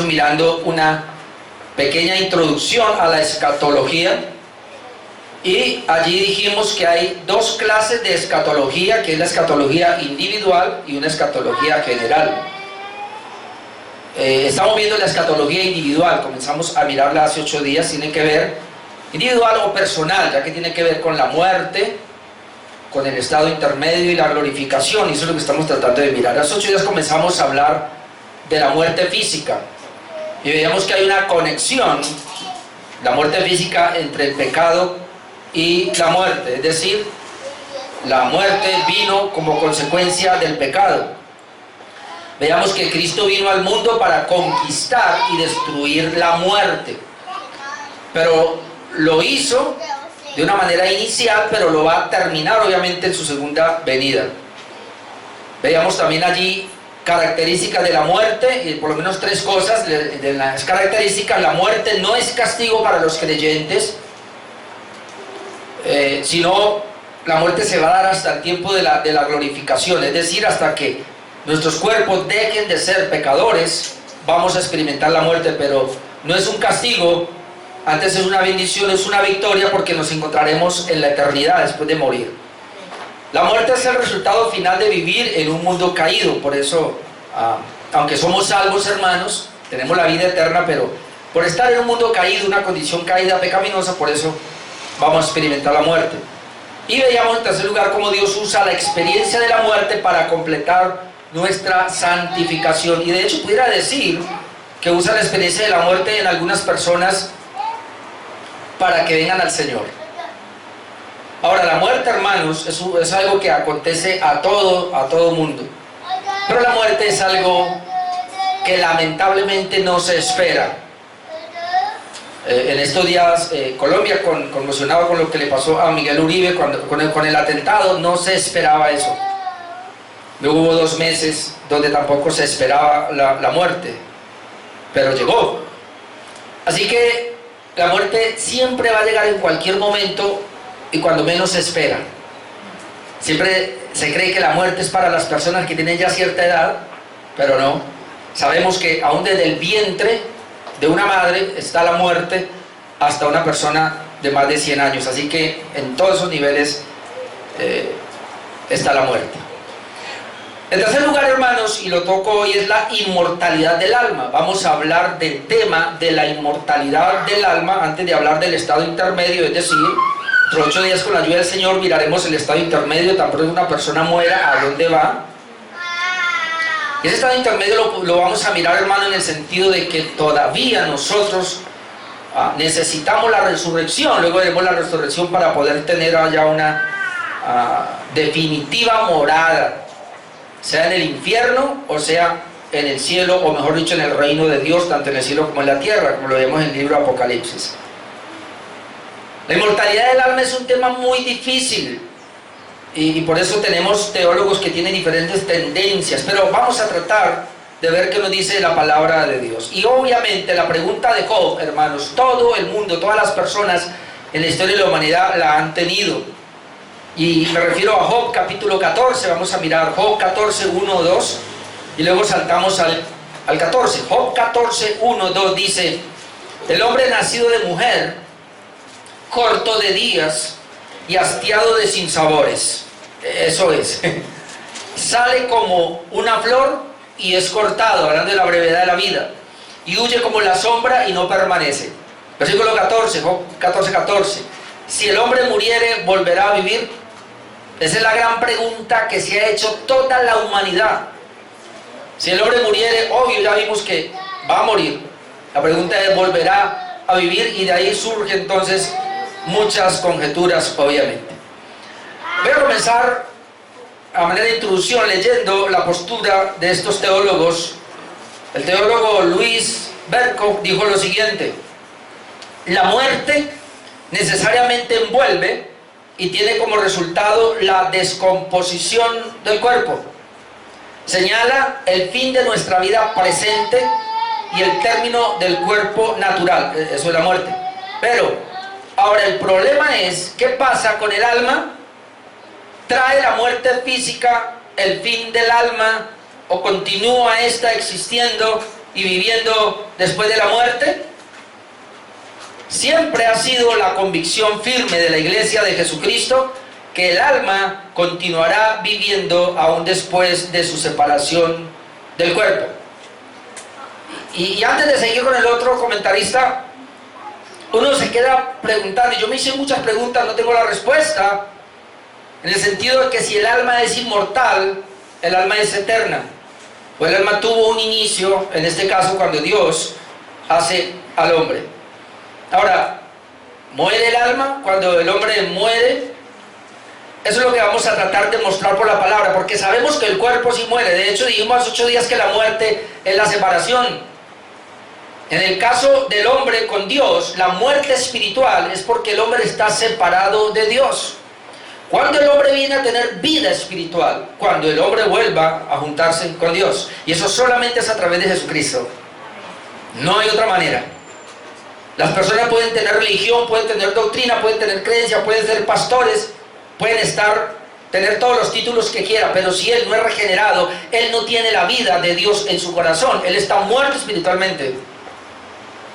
nosotros mirando una pequeña introducción a la escatología, y allí dijimos que hay dos clases de escatología, que es la escatología individual y una escatología general. Estamos viendo la escatología individual, comenzamos a mirarla hace 8 días, tiene que ver individual o personal, ya que tiene que ver con la muerte, con el estado intermedio y la glorificación, y eso es lo que estamos tratando de mirar. Hace 8 días comenzamos a hablar de la muerte física, y veíamos que hay una conexión, la muerte física, entre el pecado y la muerte, es decir, la muerte vino como consecuencia del pecado. Veamos que Cristo vino al mundo para conquistar y destruir la muerte, pero lo hizo de una manera inicial, pero lo va a terminar obviamente en su segunda venida. Veamos también allí características de la muerte, y por lo menos 3 cosas de las características. La muerte no es castigo para los creyentes, sino la muerte se va a dar hasta el tiempo de la glorificación, es decir, hasta que nuestros cuerpos dejen de ser pecadores, vamos a experimentar la muerte, pero no es un castigo, antes es una bendición, es una victoria, porque nos encontraremos en la eternidad después de morir. La muerte es el resultado final de vivir en un mundo caído, por eso, aunque somos salvos, hermanos, tenemos la vida eterna, pero por estar en un mundo caído, una condición caída, pecaminosa, por eso vamos a experimentar la muerte. Y veíamos en tercer lugar cómo Dios usa la experiencia de la muerte para completar nuestra santificación, y de hecho pudiera decir que usa la experiencia de la muerte en algunas personas para que vengan al Señor. Ahora, la muerte, hermanos, es algo que acontece a todo mundo, pero la muerte es algo que lamentablemente no se espera. En estos días Colombia conmocionado con lo que le pasó a Miguel Uribe con el atentado, no se esperaba eso. Luego hubo 2 meses donde tampoco se esperaba la muerte, pero llegó. Así que la muerte siempre va a llegar en cualquier momento y cuando menos se espera. Siempre se cree que la muerte es para las personas que tienen ya cierta edad, pero no. Sabemos que aún desde el vientre de una madre está la muerte hasta una persona de más de 100 años. Así que en todos esos niveles está la muerte. En tercer lugar, hermanos, y lo toco hoy, es la inmortalidad del alma. Vamos a hablar del tema de la inmortalidad del alma antes de hablar del estado intermedio, es decir, dentro de 8 días con la ayuda del Señor miraremos el estado intermedio, tan pronto una persona muera, ¿a dónde va? Y ese estado intermedio lo vamos a mirar, hermano, en el sentido de que todavía nosotros necesitamos la resurrección. Luego veremos la resurrección para poder tener allá una definitiva morada, sea en el infierno o sea en el cielo, o mejor dicho en el reino de Dios, tanto en el cielo como en la tierra, como lo vemos en el libro de Apocalipsis. La inmortalidad del alma es un tema muy difícil, y por eso tenemos teólogos que tienen diferentes tendencias, pero vamos a tratar de ver qué nos dice la palabra de Dios. Y obviamente la pregunta de Job, hermanos, todo el mundo, todas las personas en la historia de la humanidad la han tenido, y me refiero a Job capítulo 14. Vamos a mirar Job 14, 1, 2, y luego saltamos al 14. Job 14, 1, 2 dice: el hombre nacido de mujer, corto de días y hastiado de sinsabores. Eso es. Sale como una flor y es cortado, hablando de la brevedad de la vida, y huye como la sombra y no permanece. Versículo 14, Job 14, 14. Si el hombre muriere, ¿volverá a vivir? Esa es la gran pregunta que se ha hecho toda la humanidad. Si el hombre muriere, obvio, ya vimos que va a morir. La pregunta es, ¿volverá a vivir? Y de ahí surgen entonces muchas conjeturas, obviamente. Voy a comenzar a manera de introducción leyendo la postura de estos teólogos. El teólogo Luis Berkhoff dijo lo siguiente: la muerte necesariamente envuelve y tiene como resultado la descomposición del cuerpo. Señala el fin de nuestra vida presente y el término del cuerpo natural. Eso es la muerte. Pero ahora el problema es, ¿qué pasa con el alma? ¿Trae la muerte física el fin del alma o continúa esta existiendo y viviendo después de la muerte? Siempre ha sido la convicción firme de la Iglesia de Jesucristo que el alma continuará viviendo aún después de su separación del cuerpo. Y antes de seguir con el otro comentarista, uno se queda preguntando, y yo me hice muchas preguntas, no tengo la respuesta, en el sentido de que si el alma es inmortal, el alma es eterna, o el alma tuvo un inicio, en este caso cuando Dios hace al hombre. Ahora, ¿muere el alma cuando el hombre muere? Eso es lo que vamos a tratar de mostrar por la palabra, porque sabemos que el cuerpo sí muere. De hecho, dijimos hace 8 días que la muerte es la separación. En el caso del hombre con Dios, la muerte espiritual es porque el hombre está separado de Dios. ¿Cuándo el hombre viene a tener vida espiritual? Cuando el hombre vuelva a juntarse con Dios. Y eso solamente es a través de Jesucristo. No hay otra manera. Las personas pueden tener religión, pueden tener doctrina, pueden tener creencia, pueden ser pastores, pueden tener todos los títulos que quiera, pero si él no es regenerado, él no tiene la vida de Dios en su corazón. Él está muerto espiritualmente.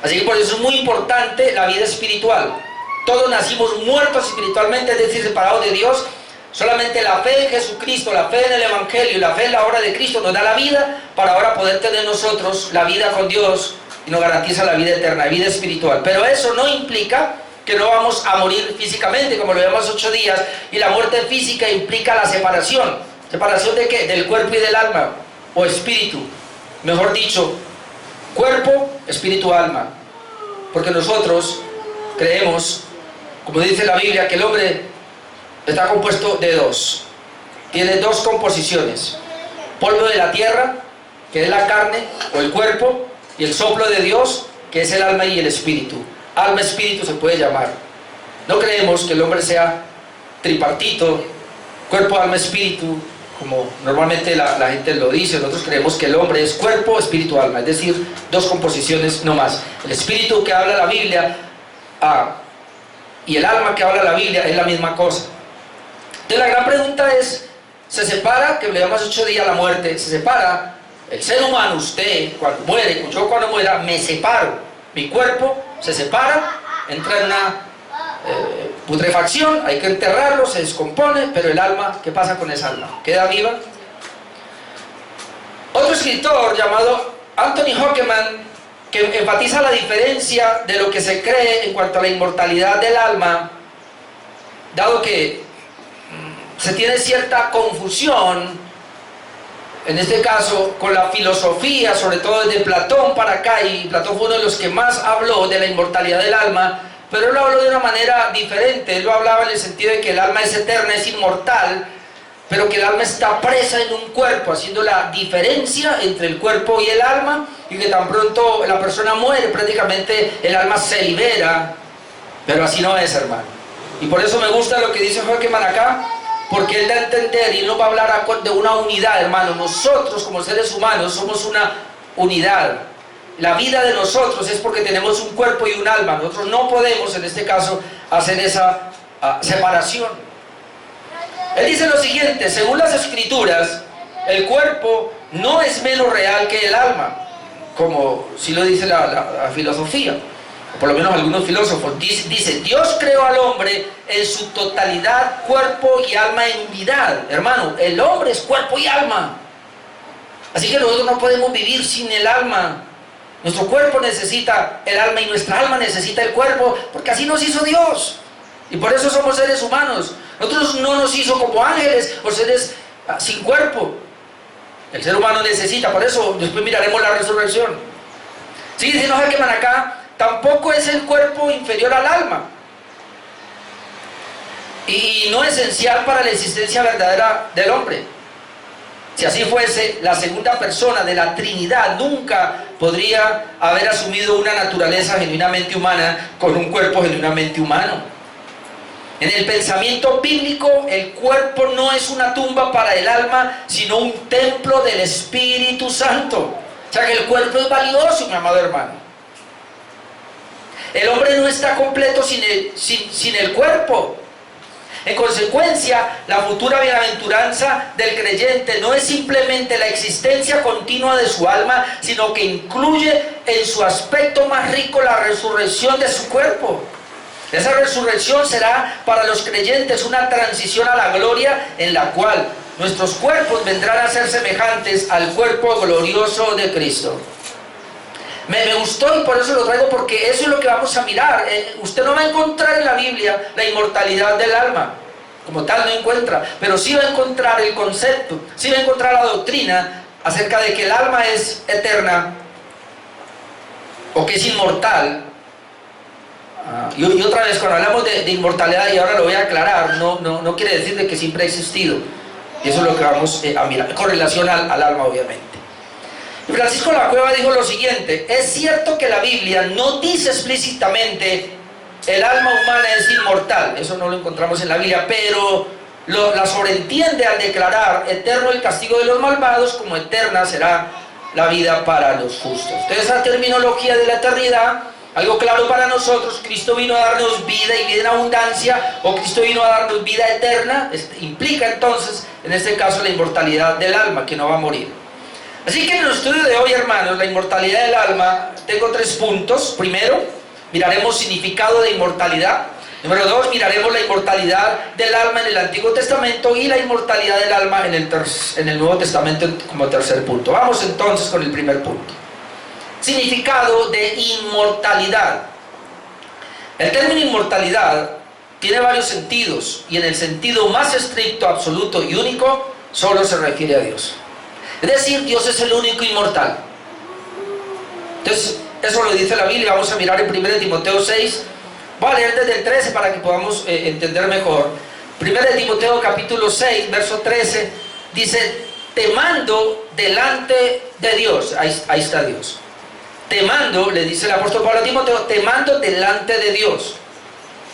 Así que por eso es muy importante la vida espiritual. Todos nacimos muertos espiritualmente, es decir, separados de Dios. Solamente la fe en Jesucristo, la fe en el Evangelio y la fe en la obra de Cristo nos da la vida para ahora poder tener nosotros la vida con Dios y nos garantiza la vida eterna, la vida espiritual. Pero eso no implica que no vamos a morir físicamente, como lo vemos hace 8 días, y la muerte física implica la separación. ¿Separación de qué? Del cuerpo y del alma, o espíritu. Mejor dicho, cuerpo, espíritu, alma. Porque nosotros creemos, como dice la Biblia, que el hombre está compuesto de 2. Tiene 2 composiciones. Polvo de la tierra, que es la carne o el cuerpo, y el soplo de Dios, que es el alma y el espíritu. Alma, espíritu se puede llamar. No creemos que el hombre sea tripartito, cuerpo, alma, espíritu, como normalmente la gente lo dice. Nosotros creemos que el hombre es cuerpo, espíritu, alma, es decir, 2 composiciones no más. El espíritu que habla la Biblia y el alma que habla la Biblia es la misma cosa. Entonces la gran pregunta es, ¿se separa, que le llamamos 8 días la muerte, se separa el ser humano, usted, cuando muere, yo cuando muera, me separo, mi cuerpo se separa, entra en una putrefacción, hay que enterrarlo, se descompone, pero el alma, ¿qué pasa con esa alma? ¿Queda viva? Otro escritor llamado Anthony Hockeman, que enfatiza la diferencia de lo que se cree en cuanto a la inmortalidad del alma, dado que se tiene cierta confusión, en este caso, con la filosofía, sobre todo desde Platón para acá, y Platón fue uno de los que más habló de la inmortalidad del alma, pero él lo habló de una manera diferente. Él lo hablaba en el sentido de que el alma es eterna, es inmortal, pero que el alma está presa en un cuerpo, haciendo la diferencia entre el cuerpo y el alma, y que tan pronto la persona muere, prácticamente el alma se libera, pero así no es, hermano. Y por eso me gusta lo que dice Hockeman acá, porque él da a entender, y él nos va a hablar de una unidad, hermano. Nosotros como seres humanos somos una unidad. La vida de nosotros es porque tenemos un cuerpo y un alma. Nosotros no podemos, en este caso, hacer esa separación. Él dice lo siguiente: según las Escrituras, el cuerpo no es menos real que el alma, como sí lo dice la filosofía. Por lo menos algunos filósofos, dice, Dios creó al hombre en su totalidad, cuerpo y alma en unidad. Hermano, el hombre es cuerpo y alma. Así que nosotros no podemos vivir sin el alma. Nuestro cuerpo necesita el alma y nuestra alma necesita el cuerpo, porque así nos hizo Dios. Y por eso somos seres humanos. Nosotros no nos hizo como ángeles o seres sin cuerpo. El ser humano necesita, por eso después miraremos la resurrección. Sigue diciendo Hockeman acá, tampoco es el cuerpo inferior al alma y no esencial para la existencia verdadera del hombre. Si así fuese, la segunda persona de la Trinidad nunca podría haber asumido una naturaleza genuinamente humana con un cuerpo genuinamente humano. En el pensamiento bíblico, el cuerpo no es una tumba para el alma, sino un templo del Espíritu Santo. O sea que el cuerpo es valioso, mi amado hermano. El hombre no está completo sin el cuerpo. En consecuencia, la futura bienaventuranza del creyente no es simplemente la existencia continua de su alma, sino que incluye en su aspecto más rico la resurrección de su cuerpo. Esa resurrección será para los creyentes una transición a la gloria en la cual nuestros cuerpos vendrán a ser semejantes al cuerpo glorioso de Cristo. Me gustó y por eso lo traigo, porque eso es lo que vamos a mirar. Usted no va a encontrar en la Biblia la inmortalidad del alma, como tal no encuentra, pero sí va a encontrar el concepto, sí va a encontrar la doctrina acerca de que el alma es eterna o que es inmortal. Y otra vez, cuando hablamos de inmortalidad, y ahora lo voy a aclarar, no quiere decir de que siempre ha existido. Y eso es lo que vamos a mirar, con relación al alma, obviamente. Francisco de la Cueva dijo lo siguiente: es cierto que la Biblia no dice explícitamente el alma humana es inmortal, eso no lo encontramos en la Biblia, pero la sobreentiende al declarar eterno el castigo de los malvados, como eterna será la vida para los justos. Entonces, esa terminología de la eternidad, algo claro para nosotros: Cristo vino a darnos vida y vida en abundancia, o Cristo vino a darnos vida eterna, implica entonces, en este caso, la inmortalidad del alma, que no va a morir. Así que en el estudio de hoy, hermanos, la inmortalidad del alma, tengo 3 puntos. Primero, miraremos significado de inmortalidad. Número 2, miraremos la inmortalidad del alma en el Antiguo Testamento y la inmortalidad del alma en el Nuevo Testamento como tercer punto. Vamos entonces con el primer punto. Significado de inmortalidad. El término inmortalidad tiene varios sentidos, y en el sentido más estricto, absoluto y único, solo se refiere a Dios. Es decir, Dios es el único inmortal. Entonces, eso lo dice la Biblia. Vamos a mirar en 1 Timoteo 6. Voy a leer desde el 13 para que podamos entender mejor. 1 Timoteo capítulo 6, verso 13, dice: te mando delante de Dios. Ahí está Dios. Te mando, le dice el apóstol Pablo a Timoteo, te mando delante de Dios,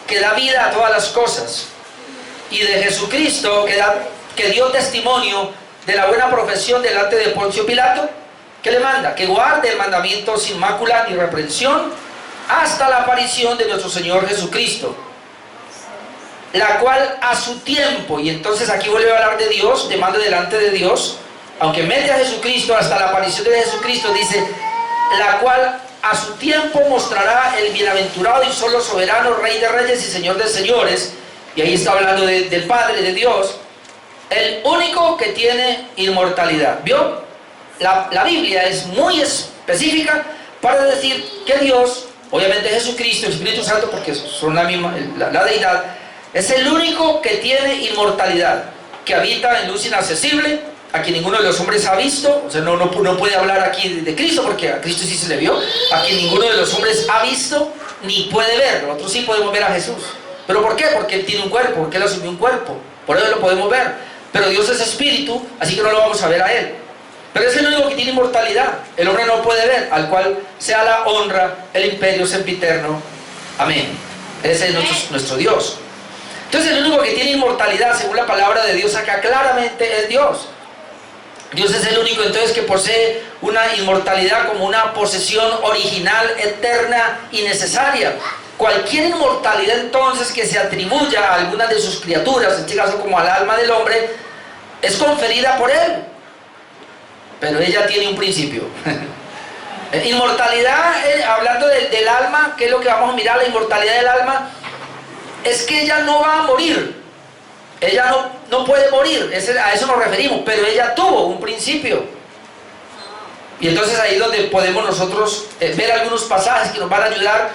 que da vida a todas las cosas, y de Jesucristo, que dio testimonio de la buena profesión delante de Poncio Pilato, que le manda que guarde el mandamiento sin mácula ni reprensión hasta la aparición de nuestro Señor Jesucristo, la cual a su tiempo, y entonces aquí vuelve a hablar de Dios, te manda delante de Dios, aunque mete a Jesucristo hasta la aparición de Jesucristo, dice, la cual a su tiempo mostrará el bienaventurado y solo soberano, Rey de reyes y Señor de señores. Y ahí está hablando del Padre, de Dios, el único que tiene inmortalidad. ¿Vio? La Biblia es muy específica para decir que Dios, obviamente Jesucristo, el Espíritu Santo, porque son la misma, la deidad, es el único que tiene inmortalidad, que habita en luz inaccesible, a quien ninguno de los hombres ha visto. O sea, no puede hablar aquí de Cristo, porque a Cristo sí se le vio, a quien ninguno de los hombres ha visto ni puede ver. Nosotros sí podemos ver a Jesús. ¿Pero por qué? Porque Él tiene un cuerpo, porque Él asumió un cuerpo, por eso lo podemos ver. Pero Dios es espíritu, así que no lo vamos a ver a Él. Pero es el único que tiene inmortalidad. El hombre no puede ver, al cual sea la honra, el imperio sempiterno. Amén. Ese es nuestro Dios. Entonces el único que tiene inmortalidad, según la palabra de Dios acá, claramente es Dios. Dios es el único entonces que posee una inmortalidad como una posesión original, eterna y necesaria. Cualquier inmortalidad entonces que se atribuya a alguna de sus criaturas, en este caso como al alma del hombre, es conferida por Él. Pero ella tiene un principio. Inmortalidad, hablando del alma, ¿qué es lo que vamos a mirar? La inmortalidad del alma es que ella no va a morir. Ella no puede morir, a eso nos referimos, pero ella tuvo un principio. Y entonces ahí es donde podemos nosotros ver algunos pasajes que nos van a ayudar.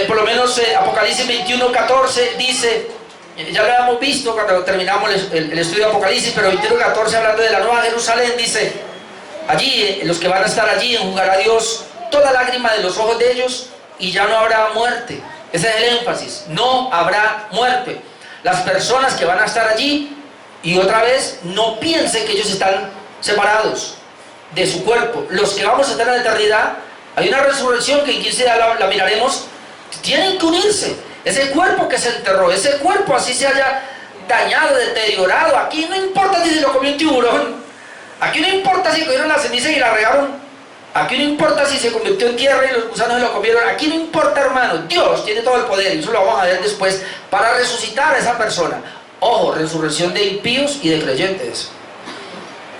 Por lo menos Apocalipsis 21:14 dice, ya lo habíamos visto cuando terminamos el estudio de Apocalipsis, pero 21:14, hablando de la Nueva Jerusalén, dice, allí, los que van a estar allí, enjugará Dios toda lágrima de los ojos de ellos, y ya no habrá muerte. Ese es el énfasis, no habrá muerte. Las personas que van a estar allí, y otra vez, no piensen que ellos están separados de su cuerpo. Los que vamos a estar en la eternidad, hay una resurrección que en 15 días la miraremos, tienen que unirse. Ese cuerpo que se enterró, ese cuerpo así se haya dañado, deteriorado, aquí no importa si se lo comió un tiburón, aquí no importa si cogieron la ceniza y la regaron Aquí no importa si se convirtió en tierra y los gusanos se lo comieron. Aquí no importa, hermano. Dios tiene todo el poder, y eso lo vamos a ver después, para resucitar a esa persona. Ojo, resurrección de impíos y de creyentes.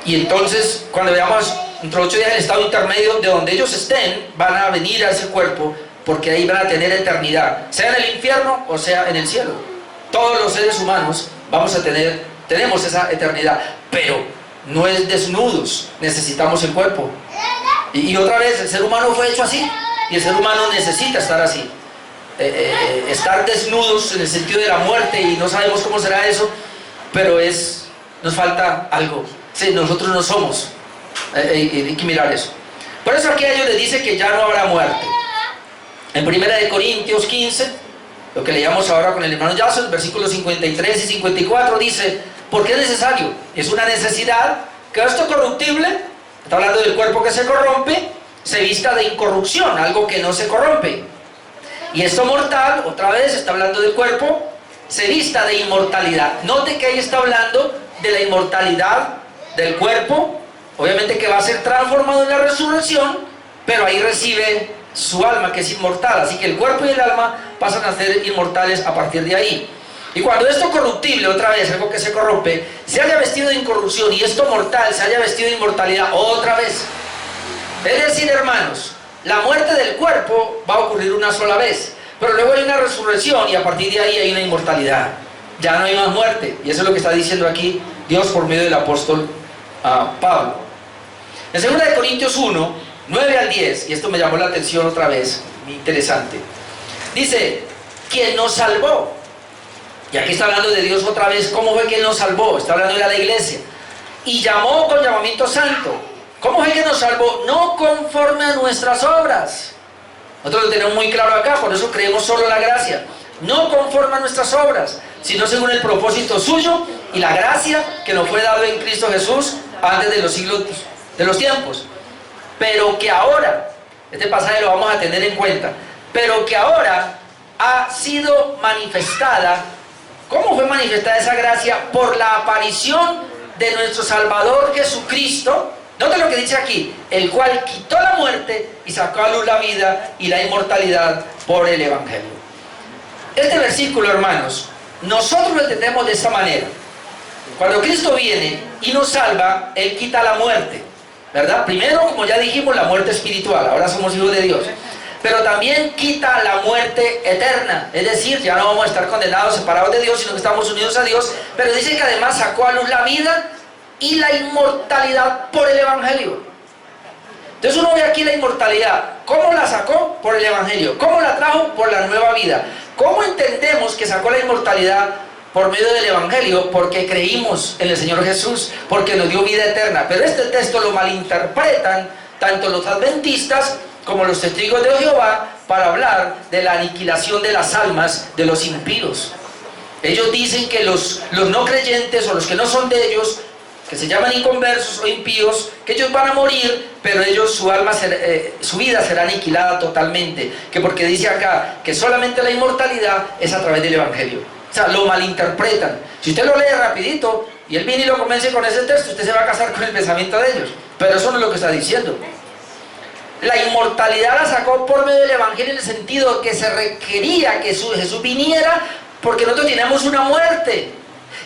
Y entonces, cuando veamos dentro de 8 días el estado intermedio, de donde ellos estén, van a venir a ese cuerpo, porque ahí van a tener eternidad, sea en el infierno o sea en el cielo. Todos los seres humanos tenemos esa eternidad, pero no es desnudos, necesitamos el cuerpo. Y otra vez, el ser humano fue hecho así, y el ser humano necesita estar así. Estar desnudos en el sentido de la muerte, y no sabemos cómo será eso, pero nos falta algo. Sí, nosotros no somos. Hay que mirar eso. Por eso aquí a ellos les dice que ya no habrá muerte. En 1 Corintios 15, lo que leíamos ahora con el hermano Jason, versículos 53 y 54, dice: porque es necesario, es una necesidad, que esto corruptible, está hablando del cuerpo que se corrompe, se vista de incorrupción, algo que no se corrompe. Y esto mortal, otra vez está hablando del cuerpo, se vista de inmortalidad. Note que ahí está hablando de la inmortalidad del cuerpo, obviamente que va a ser transformado en la resurrección, pero ahí recibe su alma, que es inmortal. Así que el cuerpo y el alma pasan a ser inmortales a partir de ahí. Y cuando esto corruptible, otra vez, algo que se corrompe, se haya vestido de incorrupción, y esto mortal se haya vestido de inmortalidad, otra vez. Es decir, hermanos, la muerte del cuerpo va a ocurrir una sola vez, pero luego hay una resurrección, y a partir de ahí hay una inmortalidad. Ya no hay más muerte, y eso es lo que está diciendo aquí Dios por medio del apóstol Pablo. En 2 Corintios 1, 9 al 10, y esto me llamó la atención otra vez, muy interesante. Dice: ¿quién nos salvó? Y aquí está hablando de Dios otra vez. ¿Cómo fue que Él nos salvó? Está hablando de la iglesia. Y llamó con llamamiento santo. ¿Cómo fue que nos salvó? No conforme a nuestras obras. Nosotros lo tenemos muy claro acá, por eso creemos solo la gracia. No conforme a nuestras obras, sino según el propósito suyo y la gracia que nos fue dado en Cristo Jesús antes de los siglos de los tiempos. Pero que ahora, este pasaje lo vamos a tener en cuenta, pero que ahora ha sido manifestada. ¿Cómo fue manifestada esa gracia? Por la aparición de nuestro Salvador Jesucristo. Note lo que dice aquí: el cual quitó la muerte y sacó a luz la vida y la inmortalidad por el Evangelio. Este versículo, hermanos, nosotros lo entendemos de esta manera. Cuando Cristo viene y nos salva, Él quita la muerte, ¿verdad? Primero, como ya dijimos, la muerte espiritual, ahora somos hijos de Dios. Pero también quita la muerte eterna, es decir, ya no vamos a estar condenados, separados de Dios, sino que estamos unidos a Dios. Pero dice que además sacó a luz la vida y la inmortalidad por el Evangelio. Entonces uno ve aquí la inmortalidad. ¿Cómo la sacó? Por el Evangelio. ¿Cómo la trajo? Por la nueva vida. ¿Cómo entendemos que sacó la inmortalidad? Por medio del Evangelio, porque creímos en el Señor Jesús, porque nos dio vida eterna. Pero este texto lo malinterpretan tanto los adventistas como los testigos de Jehová, para hablar de la aniquilación de las almas de los impíos. Ellos dicen que los no creyentes, o los que no son de ellos, que se llaman inconversos o impíos, que ellos van a morir, pero ellos, su vida será aniquilada totalmente. Que porque dice acá que solamente la inmortalidad es a través del Evangelio. O sea, lo malinterpretan. Si usted lo lee rapidito y él viene y lo convence con ese texto, usted se va a casar con el pensamiento de ellos. Pero eso no es lo que está diciendo. La inmortalidad la sacó por medio del Evangelio, en el sentido que se requería que Jesús viniera, porque nosotros tenemos una muerte.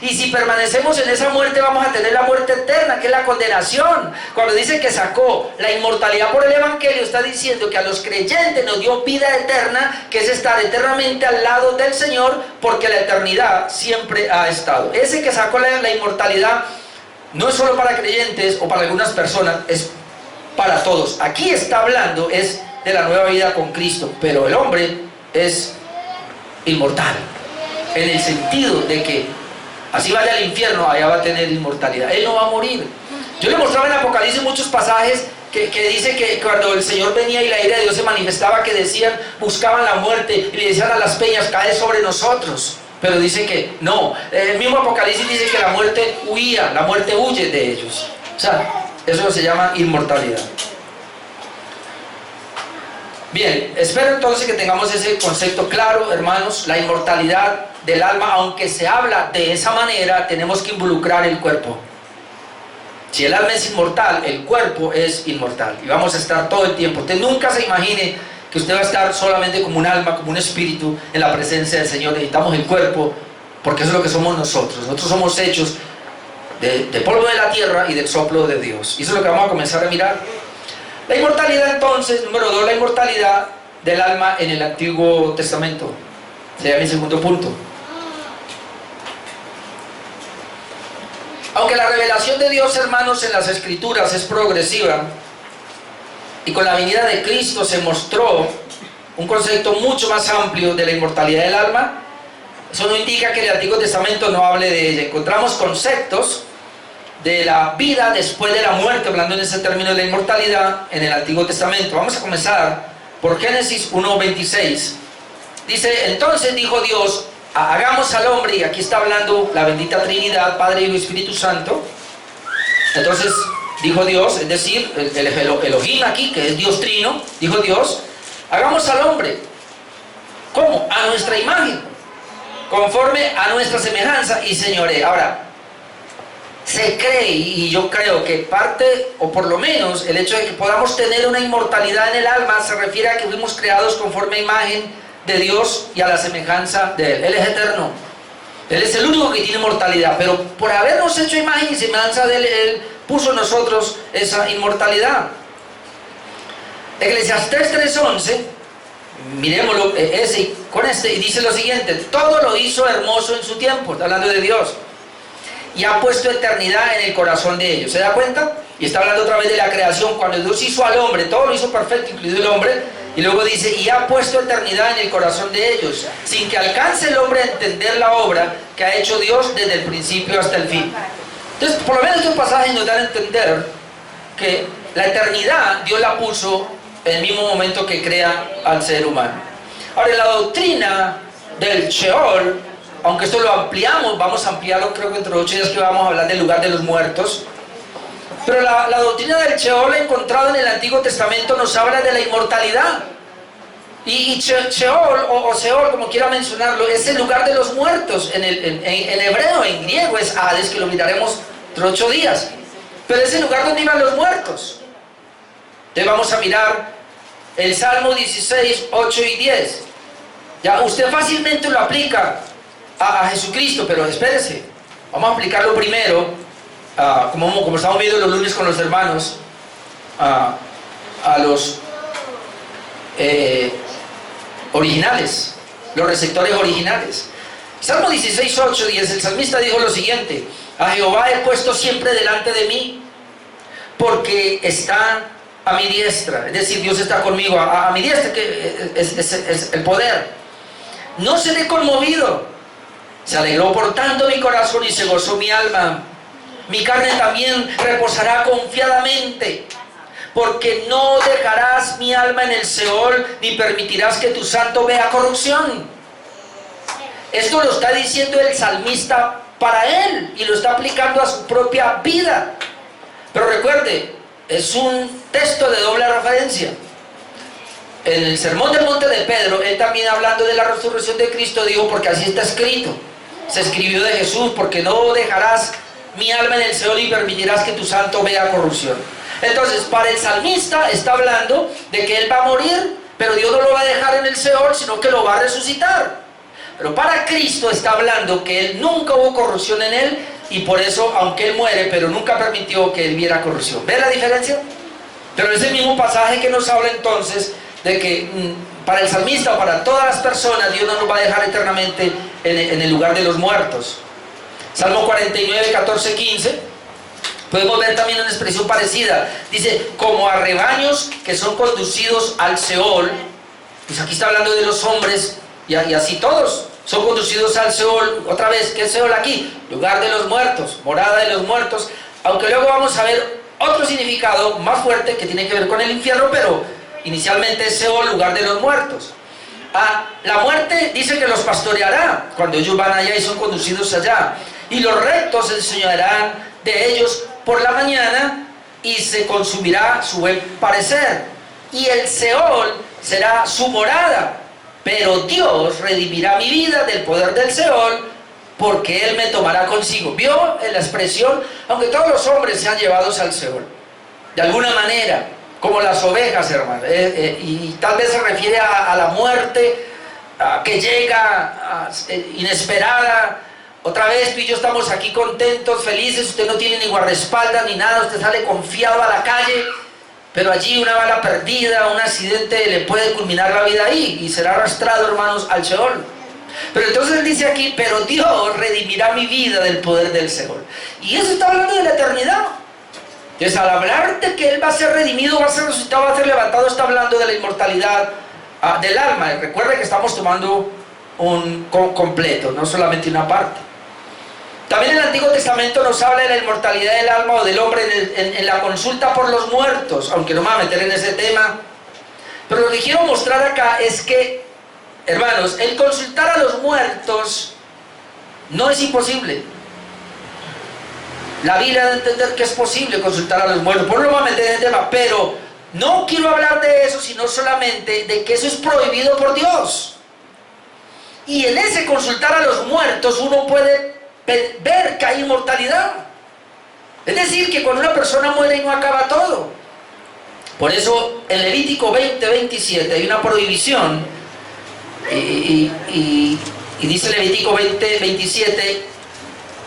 Y si permanecemos en esa muerte, vamos a tener la muerte eterna, que es la condenación. Cuando dice que sacó la inmortalidad por el Evangelio, está diciendo que a los creyentes nos dio vida eterna, que es estar eternamente al lado del Señor, porque la eternidad siempre ha estado. Ese que sacó la inmortalidad no es solo para creyentes o para algunas personas, es para todos. Aquí está hablando es de la nueva vida con Cristo, pero el hombre es inmortal, en el sentido de que así vaya al infierno, allá va a tener inmortalidad. Él no va a morir. Yo le mostraba en Apocalipsis muchos pasajes que dice que cuando el Señor venía y la ira de Dios se manifestaba, que decían, buscaban la muerte y le decían a las peñas, cae sobre nosotros. Pero dice que no. El mismo Apocalipsis dice que la muerte huía, la muerte huye de ellos. O sea, eso se llama inmortalidad. Bien, espero entonces que tengamos ese concepto claro, hermanos. La inmortalidad del alma, aunque se habla de esa manera, tenemos que involucrar el cuerpo. Si el alma es inmortal, el cuerpo es inmortal. Y vamos a estar todo el tiempo. Usted nunca se imagine que usted va a estar solamente como un alma, como un espíritu en la presencia del Señor. Necesitamos el cuerpo, porque eso es lo que somos nosotros. Nosotros somos hechos de polvo de la tierra y del soplo de Dios. Y eso es lo que vamos a comenzar a mirar. La inmortalidad entonces, número 2, la inmortalidad del alma en el Antiguo Testamento. Sería mi segundo punto. Aunque la revelación de Dios, hermanos, en las Escrituras es progresiva, y con la venida de Cristo se mostró un concepto mucho más amplio de la inmortalidad del alma, eso no indica que el Antiguo Testamento no hable de ella. Encontramos conceptos de la vida después de la muerte, hablando en ese término de la inmortalidad, en el Antiguo Testamento. Vamos a comenzar por Génesis 1:26. Dice: entonces dijo Dios, hagamos al hombre, y aquí está hablando la bendita Trinidad, Padre, Hijo y Espíritu Santo. Entonces dijo Dios, es decir, el Elohim aquí, que es Dios Trino, dijo Dios, hagamos al hombre. ¿Cómo? A nuestra imagen, conforme a nuestra semejanza y señoree. Ahora, se cree, y yo creo que parte, o por lo menos el hecho de que podamos tener una inmortalidad en el alma, se refiere a que fuimos creados conforme a imagen de Dios y a la semejanza de Él. Él es eterno, Él es el único que tiene inmortalidad, pero por habernos hecho imagen y semejanza de Él, Él puso en nosotros esa inmortalidad. Eclesiastés 3:11, miremoslo con este, y dice lo siguiente: todo lo hizo hermoso en su tiempo, está hablando de Dios, y ha puesto eternidad en el corazón de ellos. ¿Se da cuenta? Y está hablando otra vez de la creación. Cuando Dios hizo al hombre, todo lo hizo perfecto, incluido el hombre, y luego dice, y ha puesto eternidad en el corazón de ellos, sin que alcance el hombre a entender la obra que ha hecho Dios desde el principio hasta el fin. Entonces, por lo menos estos pasajes nos dan a entender que la eternidad Dios la puso en el mismo momento que crea al ser humano. Ahora, la doctrina del Sheol, aunque esto lo ampliamos, vamos a ampliarlo, creo que entre 8 días que vamos a hablar del lugar de los muertos, pero la doctrina del Sheol encontrada en el Antiguo Testamento nos habla de la inmortalidad. Y Sheol o Seol, como quiera mencionarlo, es el lugar de los muertos. En hebreo, en griego es Hades, que lo miraremos entre 8 días. Pero es el lugar donde iban los muertos. Entonces vamos a mirar el Salmo 16, 8 y 10. Ya usted fácilmente lo aplica a Jesucristo, pero espérese, vamos a aplicarlo primero, como estamos viendo los lunes con los hermanos, a los originales, los receptores originales. Salmo 16, 8, 10, el salmista dijo lo siguiente: a Jehová he puesto siempre delante de mí, porque está a mi diestra, es decir, Dios está conmigo, a mi diestra, que es el poder. No seré conmovido, se alegró por tanto mi corazón y se gozó mi alma. Mi carne también reposará confiadamente, porque no dejarás mi alma en el Seol, ni permitirás que tu santo vea corrupción. Esto lo está diciendo el salmista para él, y lo está aplicando a su propia vida. Pero recuerde, es un texto de doble referencia. En el Sermón del Monte de Pedro, él también, hablando de la resurrección de Cristo, dijo, porque así está escrito. Se escribió de Jesús, porque no dejarás mi alma en el Seol y permitirás que tu santo vea corrupción. Entonces, para el salmista está hablando de que él va a morir, pero Dios no lo va a dejar en el Seol, sino que lo va a resucitar. Pero para Cristo está hablando que él nunca hubo corrupción en él, y por eso, aunque él muere, pero nunca permitió que él viera corrupción. ¿Ve la diferencia? Pero es el mismo pasaje que nos habla entonces de que para el salmista o para todas las personas, Dios no nos va a dejar eternamente en el lugar de los muertos. Salmo 49, 14, 15. Podemos ver también una expresión parecida. Dice, como a rebaños que son conducidos al Seol. Pues aquí está hablando de los hombres, y así todos son conducidos al Seol. Otra vez, ¿qué es Seol aquí? Lugar de los muertos, morada de los muertos. Aunque luego vamos a ver otro significado más fuerte que tiene que ver con el infierno, pero inicialmente es Seol, lugar de los muertos. La muerte dice que los pastoreará cuando ellos van allá y son conducidos allá. Y los rectos enseñarán de ellos por la mañana, y se consumirá su buen parecer. Y el Seol será su morada. Pero Dios redimirá mi vida del poder del Seol, porque Él me tomará consigo. ¿Vio en la expresión? Aunque todos los hombres sean llevados al Seol, de alguna manera, como las ovejas, hermano, y tal vez se refiere a la muerte que llega inesperada. Otra vez tú y yo estamos aquí contentos, felices, usted no tiene ni guardaespaldas ni nada, usted sale confiado a la calle, pero allí una bala perdida, un accidente le puede culminar la vida ahí y será arrastrado, hermanos, al Seol. Pero entonces él dice aquí, pero Dios redimirá mi vida del poder del Seol. Y eso está hablando de la eternidad. Entonces al hablar de que Él va a ser redimido, va a ser resucitado, va a ser levantado, está hablando de la inmortalidad del alma. Recuerde que estamos tomando un completo, no solamente una parte. También el Antiguo Testamento nos habla de la inmortalidad del alma o del hombre en la consulta por los muertos, aunque no me voy a meter en ese tema. Pero lo que quiero mostrar acá es que, hermanos, el consultar a los muertos no es imposible. La Biblia da a entender que es posible consultar a los muertos. Por eso no me voy a meter en el tema, pero no quiero hablar de eso, sino solamente de que eso es prohibido por Dios. Y en ese consultar a los muertos uno puede ver que hay inmortalidad. Es decir, que cuando una persona muere y no acaba todo. Por eso en Levítico 20:27 hay una prohibición, y dice Levítico 20:27,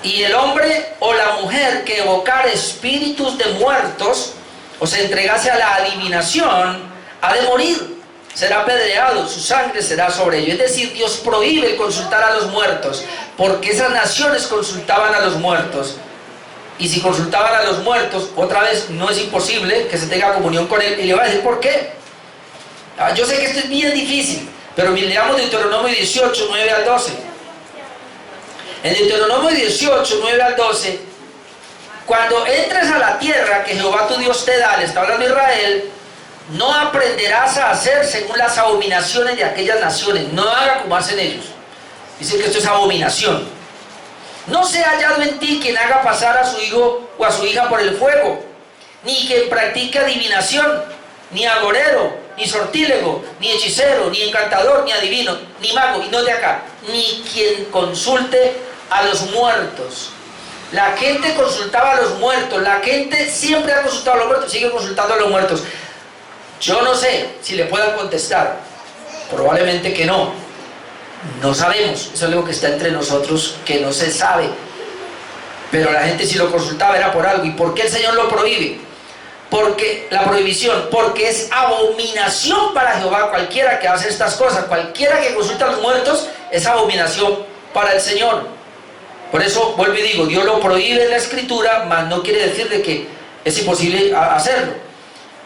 y el hombre o la mujer que evocare espíritus de muertos o se entregase a la adivinación, ha de morir, será apedreado, su sangre será sobre ello. Es decir, Dios prohíbe consultar a los muertos, porque esas naciones consultaban a los muertos. Y si consultaban a los muertos, otra vez no es imposible que se tenga comunión con Él. Y le va a decir, ¿por qué? Yo sé que esto es bien difícil, pero leamos Deuteronomio 18, 9 al 12. En Deuteronomio 18, 9 al 12, cuando entres a la tierra que Jehová tu Dios te da, le está hablando Israel, no aprenderás a hacer según las abominaciones de aquellas naciones. No haga como hacen ellos. Dice que esto es abominación. No sea hallado en ti quien haga pasar a su hijo o a su hija por el fuego, ni quien practique adivinación, ni agorero, ni sortílego, ni hechicero, ni encantador, ni adivino, ni mago, y no de acá, ni quien consulte a los muertos. La gente consultaba a los muertos, la gente siempre ha consultado a los muertos, sigue consultando a los muertos. Yo no sé si le puedan contestar, probablemente que no. No sabemos, eso es algo que está entre nosotros, que no se sabe. Pero la gente si lo consultaba era por algo. ¿Y por qué el Señor lo prohíbe? Porque la prohibición, porque es abominación para Jehová cualquiera que hace estas cosas. Cualquiera que consulta a los muertos es abominación para el Señor. Por eso vuelvo y digo, Dios lo prohíbe en la Escritura, mas no quiere decir de que es imposible hacerlo.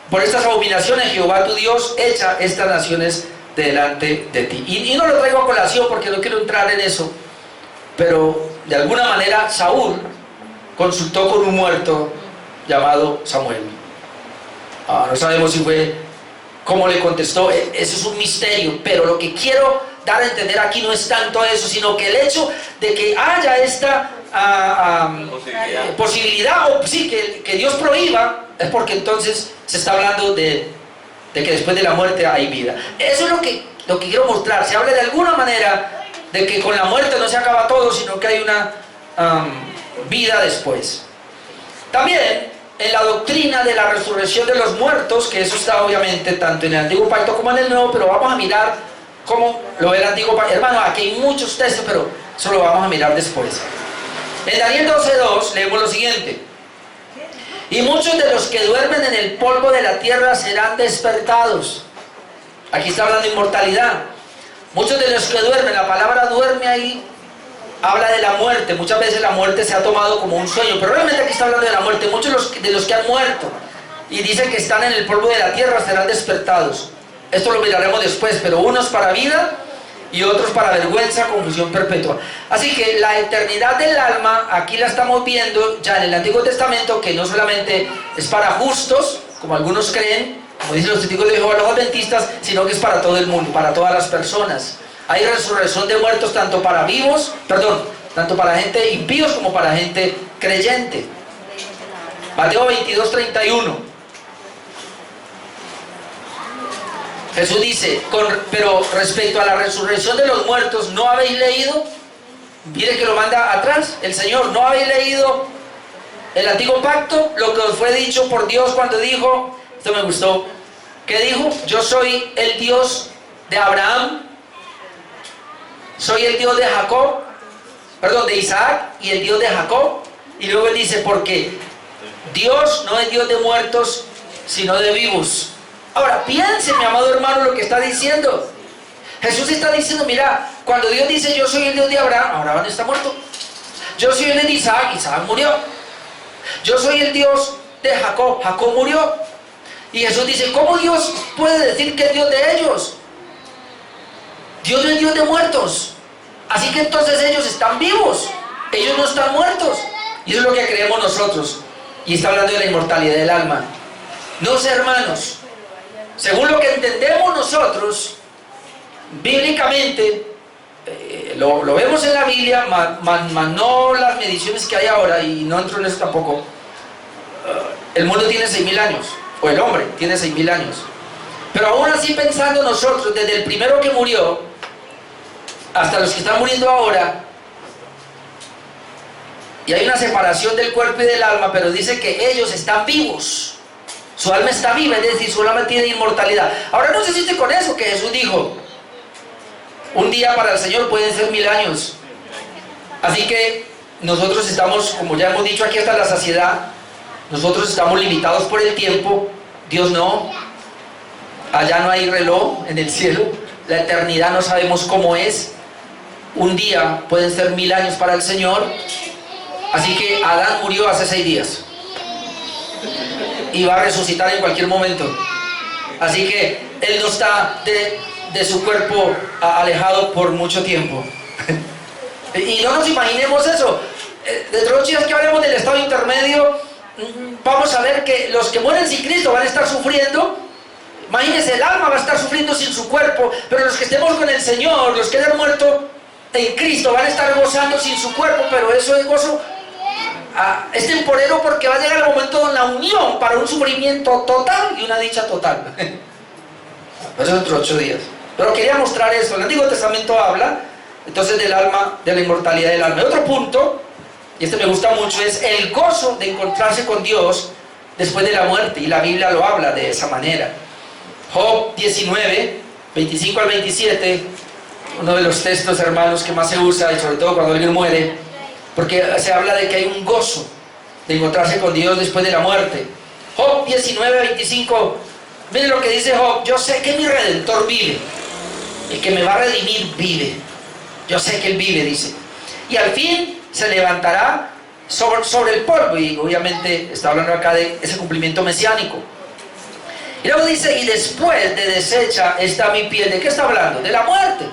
Por estas abominaciones Jehová tu Dios echa estas naciones delante de ti. Y no lo traigo a colación porque no quiero entrar en eso, pero de alguna manera Saúl consultó con un muerto llamado Samuel. No sabemos si fue, cómo le contestó, eso es un misterio, pero lo que quiero dar a entender aquí no es tanto eso, sino que el hecho de que haya esta posibilidad, o sí, que Dios prohíba, es porque entonces se está hablando de que después de la muerte hay vida. Eso es lo que quiero mostrar. Se habla de alguna manera de que con la muerte no se acaba todo, sino que hay una vida después. También en la doctrina de la resurrección de los muertos, que eso está obviamente tanto en el Antiguo Pacto como en el Nuevo, pero vamos a mirar cómo lo ve el Antiguo Pacto. Hermano, aquí hay muchos textos, pero eso lo vamos a mirar después. En Daniel 12:2 leemos lo siguiente: y muchos de los que duermen en el polvo de la tierra serán despertados. Aquí está hablando de inmortalidad. Muchos de los que duermen, la palabra duerme ahí habla de la muerte. Muchas veces la muerte se ha tomado como un sueño, pero realmente aquí está hablando de la muerte. Muchos de los que han muerto y dicen que están en el polvo de la tierra serán despertados. Esto lo miraremos después, pero unos para vida y otros para vergüenza, confusión perpetua. Así que la eternidad del alma, aquí la estamos viendo ya en el Antiguo Testamento, que no solamente es para justos, como algunos creen, como dicen los testigos de Jehová, los adventistas, sino que es para todo el mundo, para todas las personas. Hay resurrección de muertos tanto para vivos, tanto para gente impíos como para gente creyente. Mateo 22:31. Jesús dice, pero respecto a la resurrección de los muertos, ¿no habéis leído Mire que lo manda atrás el Señor. ¿No habéis leído el antiguo pacto? Lo que os fue dicho por Dios cuando dijo, esto me gustó, ¿qué dijo? Yo soy el Dios de Abraham, soy el Dios de Jacob, perdón, de Isaac y el Dios de Jacob. Y luego él dice, porque Dios no es Dios de muertos, sino de vivos. Ahora, piense, mi amado hermano, lo que está diciendo. Jesús está diciendo, mira, cuando Dios dice, yo soy el Dios de Abraham, Abraham está muerto. Yo soy el de Isaac, Isaac murió. Yo soy el Dios de Jacob, Jacob murió. Y Jesús dice, ¿cómo Dios puede decir que es Dios de ellos? Dios no es Dios de muertos. Así que entonces ellos están vivos. Ellos no están muertos. Y eso es lo que creemos nosotros. Y está hablando de la inmortalidad del alma. No sé, hermanos, según lo que entendemos nosotros, bíblicamente, lo vemos en la Biblia, mas no las mediciones que hay ahora, y no entro en eso tampoco. El mundo tiene 6.000 años, o el hombre tiene 6.000 años. Pero aún así, pensando nosotros, desde el primero que murió hasta los que están muriendo ahora, y hay una separación del cuerpo y del alma, pero dice que ellos están vivos. Su alma está viva, es decir, su alma tiene inmortalidad. Ahora no se siente con eso que Jesús dijo. Un día para el Señor pueden ser 1000 años. Así que nosotros estamos, como ya hemos dicho aquí hasta la saciedad, nosotros estamos limitados por el tiempo. Dios no. Allá no hay reloj en el cielo. La eternidad no sabemos cómo es. Un día pueden ser 1000 años para el Señor. Así que Adán murió hace 6 días. Y va a resucitar en cualquier momento. Así que Él no está de su cuerpo alejado por mucho tiempo. Y no nos imaginemos eso. Dentro de los días que hablemos del estado intermedio, vamos a ver que los que mueren sin Cristo van a estar sufriendo. Imagínense, el alma va a estar sufriendo sin su cuerpo, pero los que estemos con el Señor, los que hayan muerto en Cristo, van a estar gozando sin su cuerpo, pero eso es gozo. Es temporero, porque va a llegar el momento de la unión para un sufrimiento total y una dicha total. Eso es otros 8 días. Pero quería mostrar eso. El Antiguo Testamento habla entonces del alma, de la inmortalidad del alma. Otro punto, y este me gusta mucho, es el gozo de encontrarse con Dios después de la muerte, y la Biblia lo habla de esa manera. Job 19, 25 al 27, uno de los textos, hermanos, que más se usa, y sobre todo cuando alguien muere, porque se habla de que hay un gozo de encontrarse con Dios después de la muerte. Job 19, 25, miren lo que dice Job: yo sé que mi Redentor vive, el que me va a redimir vive, yo sé que Él vive, dice, y al fin se levantará sobre el polvo. Y obviamente está hablando acá de ese cumplimiento mesiánico. Y luego dice: y después de deshecha está mi piel. ¿De qué está hablando? De la muerte.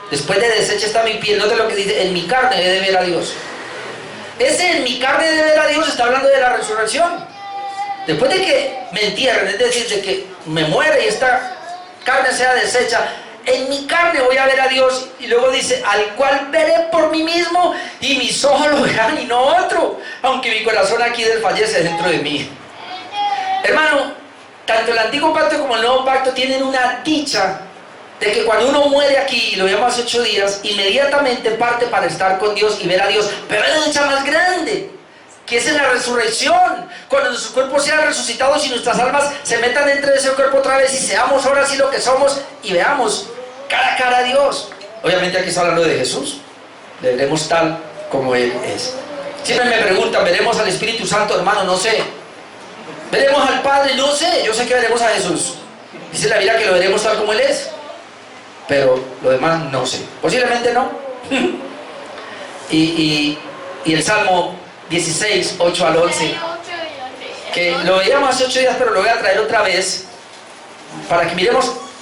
Después de deshecha está mi piel. Note lo que dice: en mi carne he de ver a Dios. Ese en mi carne he de ver a Dios está hablando de la resurrección. Después de que me entierren, es decir, de que me muera y esta carne sea deshecha, en mi carne voy a ver a Dios. Y luego dice: al cual veré por mí mismo, y mis ojos lo verán y no otro, aunque mi corazón aquí desfallece dentro de mí. Hermano, tanto el antiguo pacto como el nuevo pacto tienen una dicha de que cuando uno muere aquí, y lo vemos hace 8 días, inmediatamente parte para estar con Dios y ver a Dios. Pero hay una dicha más grande, que es en la resurrección, cuando nuestros cuerpos sean resucitados y nuestras almas se metan dentro de ese cuerpo otra vez, y seamos ahora sí lo que somos, y veamos cara a cara a Dios. Obviamente aquí está hablando de Jesús, le veremos tal como Él es. Siempre me preguntan: ¿veremos al Espíritu Santo? Hermano, no sé. ¿Veremos al Padre? No sé. Yo sé que veremos a Jesús. Dice la Biblia que lo veremos tal como Él es, pero lo demás no sé. Posiblemente no. y el Salmo 16, 8 al 11, que lo veíamos hace 8 días, pero lo voy a traer otra vez para que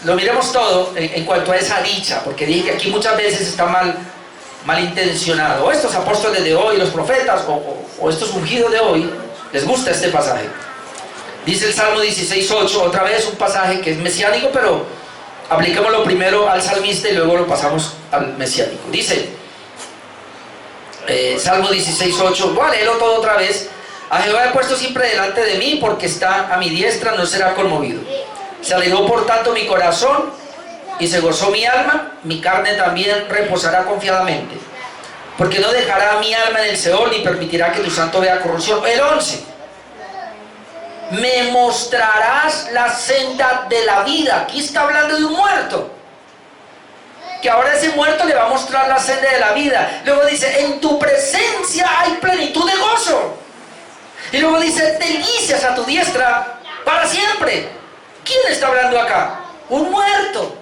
lo miremos todo en cuanto a esa dicha, porque dije que aquí muchas veces está mal intencionado. O estos apóstoles de hoy, los profetas, o estos ungidos de hoy, les gusta este pasaje. Dice el Salmo 16, 8, otra vez un pasaje que es mesiánico, pero apliquémoslo primero al salmista y luego lo pasamos al mesiánico. Dice Salmo 16, 8, voy a leerlo todo otra vez. A Jehová he puesto siempre delante de mí, porque está a mi diestra, no será conmovido. Se alegró por tanto mi corazón, y se gozó mi alma, mi carne también reposará confiadamente. porque no dejará mi alma en el Seol, ni permitirá que tu santo vea corrupción. El 11. Me mostrarás la senda de la vida. Aquí está hablando de un muerto, que ahora ese muerto le va a mostrar la senda de la vida. Luego dice, en tu presencia hay plenitud de gozo. Y luego dice, delicias a tu diestra para siempre. ¿Quién está hablando acá? Un muerto.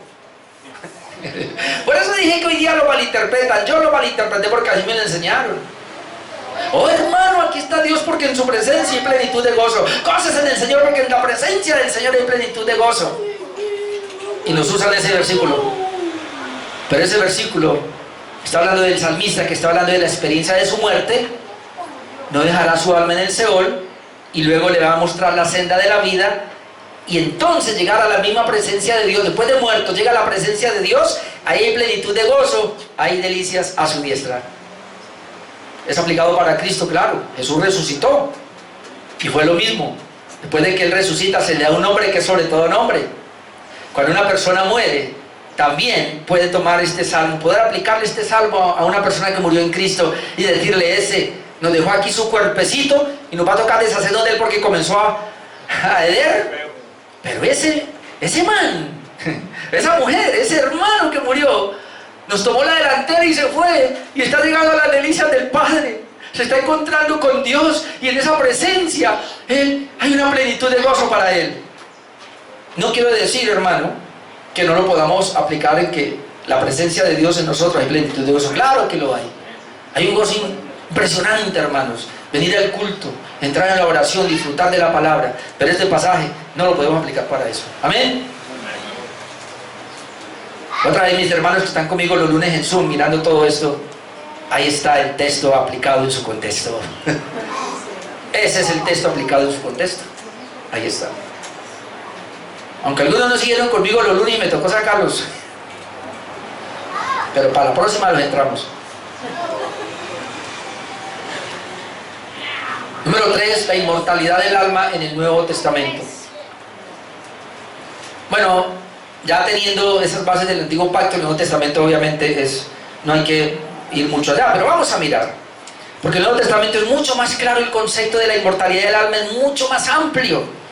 Por eso dije que hoy día lo malinterpretan. Yo lo malinterpreté porque así me lo enseñaron. Oh hermano, aquí está Dios porque en su presencia hay plenitud de gozo. Cosas en el Señor porque en la presencia del Señor hay plenitud de gozo. Y nos usan ese versículo. Pero ese versículo está hablando del salmista, que está hablando de la experiencia de su muerte. No dejará su alma en el Seol, y luego le va a mostrar la senda de la vida, y entonces llegar a la misma presencia de Dios. Después de muerto llega a la presencia de Dios, ahí hay plenitud de gozo, hay delicias a su diestra. Es aplicado para Cristo, claro. Jesús resucitó y fue lo mismo. Después de que Él resucita, se le da un nombre que es sobre todo nombre. Cuando una persona muere, también puede tomar este salmo, poder aplicarle este salmo a una persona que murió en Cristo y decirle, ese nos dejó aquí su cuerpecito y nos va a tocar deshacernos de él porque comenzó a herer. Pero ese man, esa mujer, ese hermano que murió, nos tomó la delantera y se fue, y está llegando a las delicias del Padre. Se está encontrando con Dios, y en esa presencia hay una plenitud de gozo para él. No quiero decir, hermano, que no lo podamos aplicar en que la presencia de Dios en nosotros hay plenitud de gozo. Claro que lo hay. Hay un gozo impresionante, hermanos. Venir al culto, entrar en la oración, disfrutar de la palabra. Pero este pasaje no lo podemos aplicar para eso. Amén. Otra vez, mis hermanos que están conmigo los lunes en Zoom mirando todo esto, ahí está el texto aplicado en su contexto. Ese es el texto aplicado en su contexto. Ahí está. Aunque algunos no siguieron conmigo los lunes y me tocó sacarlos, pero para la próxima los entramos. Número 3, la inmortalidad del alma en el Nuevo Testamento. Bueno, ya teniendo esas bases del Antiguo Pacto, el Nuevo Testamento obviamente no hay que ir mucho allá, pero vamos a mirar, porque el Nuevo Testamento es mucho más claro. El concepto de la inmortalidad del alma es mucho más amplio.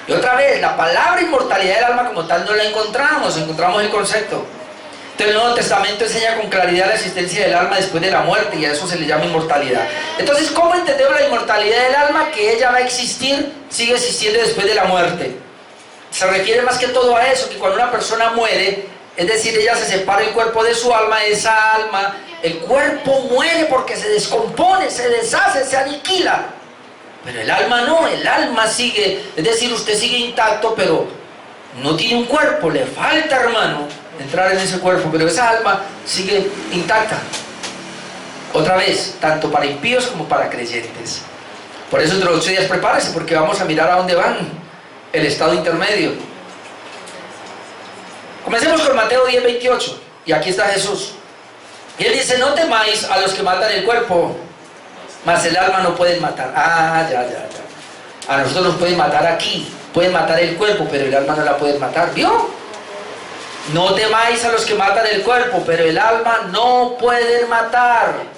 Y otra vez, la palabra inmortalidad del alma como tal no la encontramos el concepto. Entonces el Nuevo Testamento enseña con claridad la existencia del alma después de la muerte, y a eso se le llama inmortalidad. Entonces, ¿cómo entendemos la inmortalidad del alma? Que ella va a existir, sigue existiendo después de la muerte. Se refiere más que todo a eso, que cuando una persona muere, es decir, ella se separa el cuerpo de su alma, esa alma, el cuerpo muere porque se descompone, se deshace, se aniquila. Pero el alma no, el alma sigue, es decir, usted sigue intacto, pero no tiene un cuerpo, le falta, hermano, entrar en ese cuerpo, pero esa alma sigue intacta. Otra vez, tanto para impíos como para creyentes. Por eso entre los 8 días prepárese, porque vamos a mirar a dónde van, el estado intermedio. Comencemos con Mateo 10:28, y aquí está Jesús. Y Él dice, no temáis a los que matan el cuerpo, mas el alma no pueden matar. Ya. A nosotros nos pueden matar aquí, pueden matar el cuerpo, pero el alma no la pueden matar. ¿Vio? No temáis a los que matan el cuerpo, pero el alma no pueden matar.